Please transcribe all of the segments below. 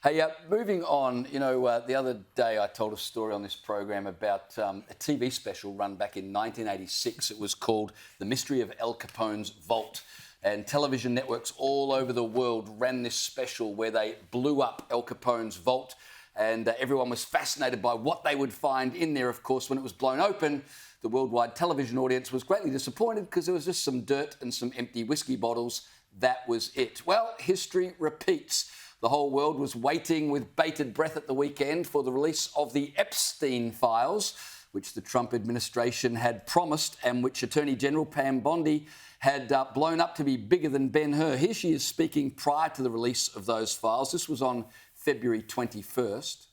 Hey, moving on, the other day I told a story on this program about a TV special run back in 1986. It was called The Mystery of Al Capone's Vault. And television networks all over the world ran this special where they blew up Al Capone's vault. And everyone was fascinated by what they would find in there. Of course, when it was blown open, the worldwide television audience was greatly disappointed because there was just some dirt and some empty whiskey bottles. That was it. Well, history repeats. The whole world was waiting with bated breath at the weekend for the release of the Epstein files, which the Trump administration had promised and which Attorney General Pam Bondi had blown up to be bigger than Ben-Hur. Here she is speaking prior to the release of those files. This was on February 21st.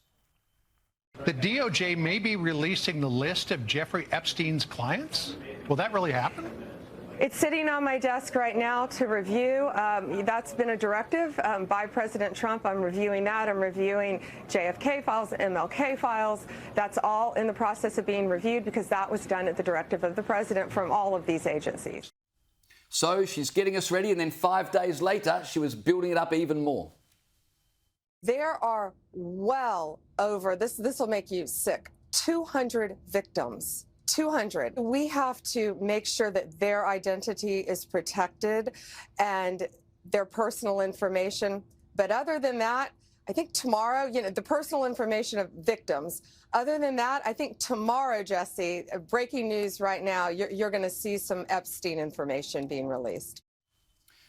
The DOJ may be releasing the list of Jeffrey Epstein's clients. Will that really happen? It's sitting on my desk right now to review. That's been a directive by President Trump. I'm reviewing that. I'm reviewing JFK files, MLK files. That's all in the process of being reviewed because that was done at the directive of the president from all of these agencies. So she's getting us ready, and then 5 days later, she was building it up even more. There are well over, this will make you sick, 200 victims. 200. We have to make sure that their identity is protected and their personal information. But other than that, I think tomorrow, the personal information of victims. Other than that, I think tomorrow, Jesse, breaking news right now, you're going to see some Epstein information being released.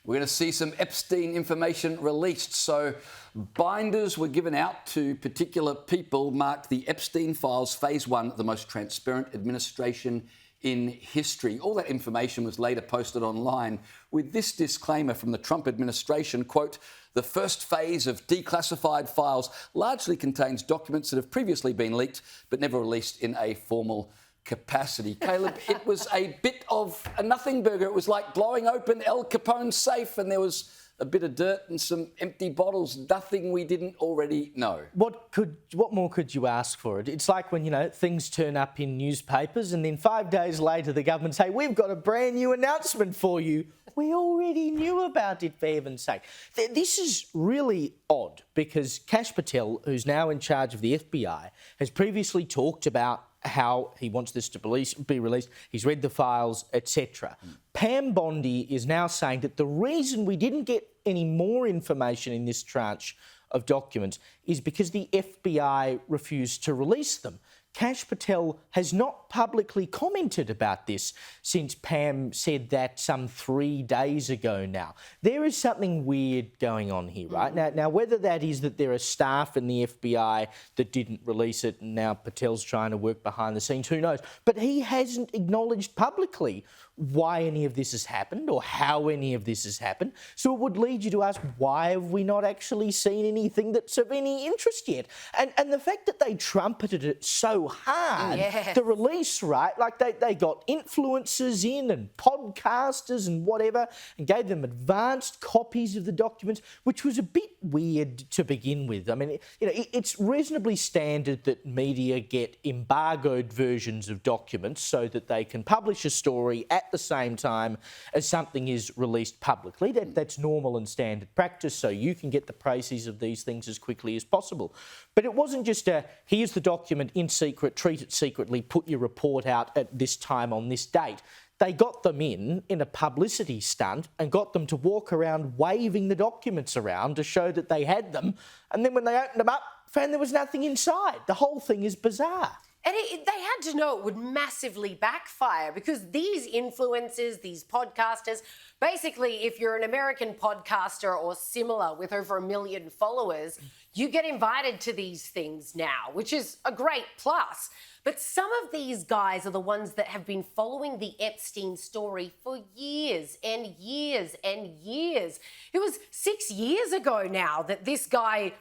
We're going to see some Epstein information released. So binders were given out to particular people, marked the Epstein files, phase 1, the most transparent administration in history. All that information was later posted online with this disclaimer from the Trump administration, quote, "The first phase of declassified files largely contains documents that have previously been leaked but never released in a formal capacity." Caleb, it was a bit of a nothing burger. It was like blowing open Al Capone's safe and there was a bit of dirt and some empty bottles, nothing we didn't already know. What more could you ask for it? It's like when, things turn up in newspapers and then 5 days later the government say, "We've got a brand new announcement for you." We already knew about it, for heaven's sake. This is really odd because Kash Patel, who's now in charge of the FBI, has previously talked about how he wants this to be released. He's read the files, etc. Pam Bondi is now saying that the reason we didn't get any more information in this tranche of documents is because the FBI refused to release them. Kash Patel has not publicly commented about this since Pam said that some 3 days ago now. There is something weird going on here, right? Now, whether that is that there are staff in the FBI that didn't release it and now Patel's trying to work behind the scenes, who knows? But he hasn't acknowledged publicly why any of this has happened or how any of this has happened. So it would lead you to ask, why have we not actually seen anything that's of any interest yet? And the fact that they trumpeted it so hard, the release, right? Like they got influencers in and podcasters and whatever and gave them advanced copies of the documents, which was a bit weird to begin with. I mean, it's reasonably standard that media get embargoed versions of documents so that they can publish a story at the same time as something is released publicly. That's normal and standard practice, so you can get the proceeds of these things as quickly as possible. But it wasn't just here's the document in secret, treat it secretly, put your report out at this time on this date. They got them in a publicity stunt and got them to walk around waving the documents around to show that they had them. And then when they opened them up, found there was nothing inside. The whole thing is bizarre. And they had to know it would massively backfire because these influencers, these podcasters, basically, if you're an American podcaster or similar with over 1 million followers, you get invited to these things now, which is a great plus. But some of these guys are the ones that have been following the Epstein story for years and years and years. It was 6 years ago now that this guy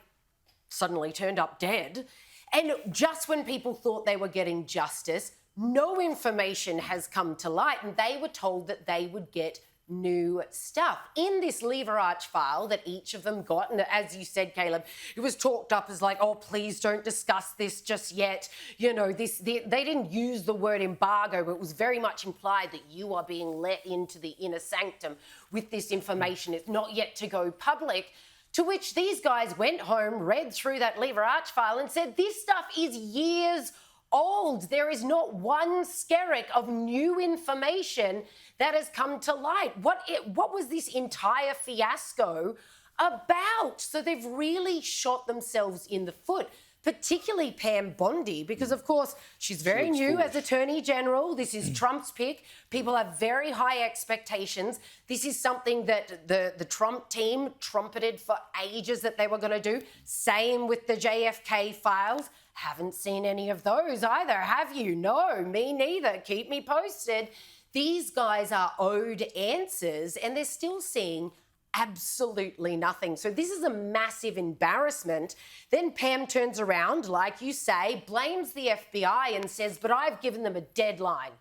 suddenly turned up dead. And just when people thought they were getting justice, no information has come to light, and they were told that they would get new stuff. In this lever arch file that each of them got, and as you said, Caleb, it was talked up as like, oh, please don't discuss this just yet. They didn't use the word embargo, but it was very much implied that you are being let into the inner sanctum with this information. It's not yet to go public. To which these guys went home, read through that Lever Arch file and said, this stuff is years old. There is not one skerrick of new information that has come to light. What was this entire fiasco about? So they've really shot themselves in the foot, particularly Pam Bondi, because, of course, she's very new as Attorney General. This is Trump's pick. People have very high expectations. This is something that the Trump team trumpeted for ages that they were going to do. Same with the JFK files. Haven't seen any of those either, have you? No, me neither. Keep me posted. These guys are owed answers, and they're still seeing absolutely nothing. So this is a massive embarrassment. Then Pam turns around, like you say, blames the FBI and says, but I've given them a deadline.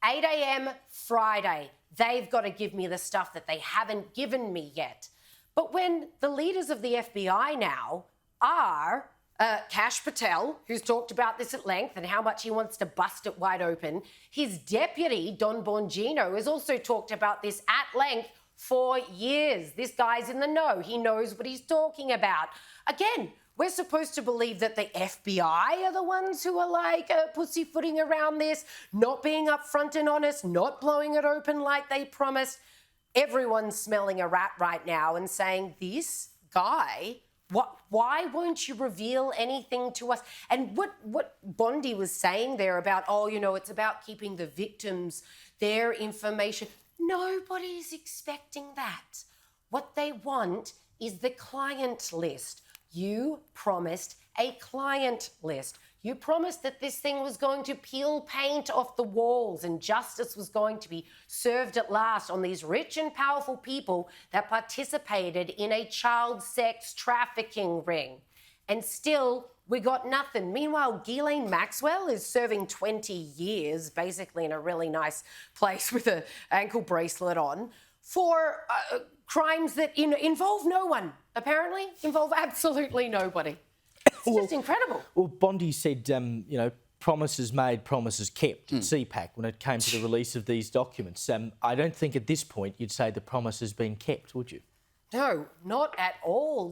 8 a.m. Friday. They've got to give me the stuff that they haven't given me yet. But when the leaders of the FBI now are Kash Patel, who's talked about this at length and how much he wants to bust it wide open, his deputy, Don Bongino, has also talked about this at length for years. This guy's in the know. He knows what he's talking about. Again, we're supposed to believe that the FBI are the ones who are like pussyfooting around this, not being upfront and honest, not blowing it open like they promised. Everyone's smelling a rat right now and saying, this guy, why won't you reveal anything to us? And what Bondi was saying there about, oh, you know, it's about keeping the victims, their information. Nobody's expecting that. What they want is the client list. You promised a client list. You promised that this thing was going to peel paint off the walls and justice was going to be served at last on these rich and powerful people that participated in a child sex trafficking ring. And still, we got nothing. Meanwhile, Ghislaine Maxwell is serving 20 years, basically in a really nice place with an ankle bracelet on, for crimes that involve no one, apparently, involve absolutely nobody. It's just incredible. Well, Bondi said, you know, promises made, promises kept at CPAC when it came to the release of these documents. I don't think at this point you'd say the promise has been kept, would you? No, not at all.